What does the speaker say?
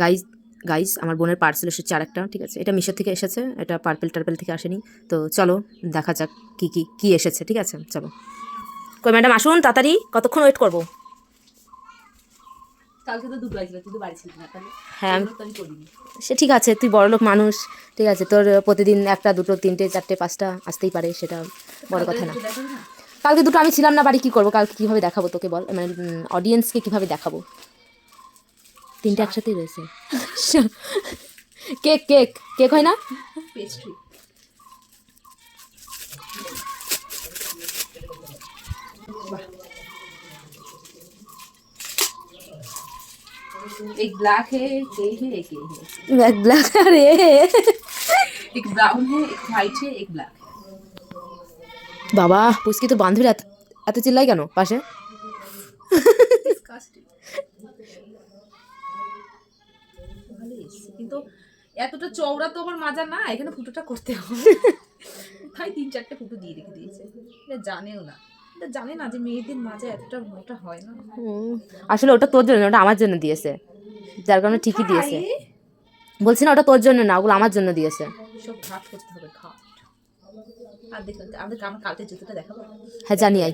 Guys guys আমার বোনের parcel এসেছে আরেকটা, ঠিক আছে? এটা মিশো থেকে এসেছে, এটা পার্পেল টার্পেল থেকে আসেনি। তো চলো দেখা যাক কি এসেছে, ঠিক আছে? চলো। কই ম্যাডাম আসুন তাড়াতাড়ি, কতক্ষণ ওয়েট করবো? কালকে তো দুটো আসবে, তুই তো বাড়ি ছিলি না, তাহলে হ্যাঁ আমি করিনি। সে ঠিক আছে, তুই বড়লোক মানুষ, ঠিক আছে? তোর প্রতিদিন একটা দুটো তিনটে চারটে পাঁচটা আসতেই পারে, সেটা বড় কথা না। কালকে দুটো আমি ছিলাম না বাড়ি, কী করবো? কালকে কীভাবে দেখাবো তোকে বল, মানে অডিয়েন্সকে কীভাবে দেখাবো? তিনটে একসাথেই রয়েছে। কেক কেক কেক হয় না? পেস্ট্রি। एक ब्लैक है, एक ये है, एक ये है। ব্ল্যাক ব্ল্যাক আরে एक ब्राउन है, एक वाइट है, एक ब्लैक है। বাবা পুচকি তো বান্ধবীরা এত চিল্লাই কেন পাশে? কিন্তু এতটা চওড়া তো আমার মাজা না, এখানে ফুটোটা করতে হবে। তাই 3-4টে ফুটো দিয়ে রেখে দিয়েছে। এটা জানেও না, এটা জানে না যে মেয়েদের মাজা এতটা মোটা হয় না। আসলে ওটা তোর জন্য, ওটা আমার জন্য দিয়েছে, যার কারণে ঠিকই দিয়েছে। বলছি না ওটা তোর জন্য না, ওগুলো আমার জন্য দিয়েছে। সব ঘাট করতে হবে, ঘাট। আর দেখুন আমাদের আমার কালকে জুতোটা দেখাবো। হ্যাঁ জানি আই।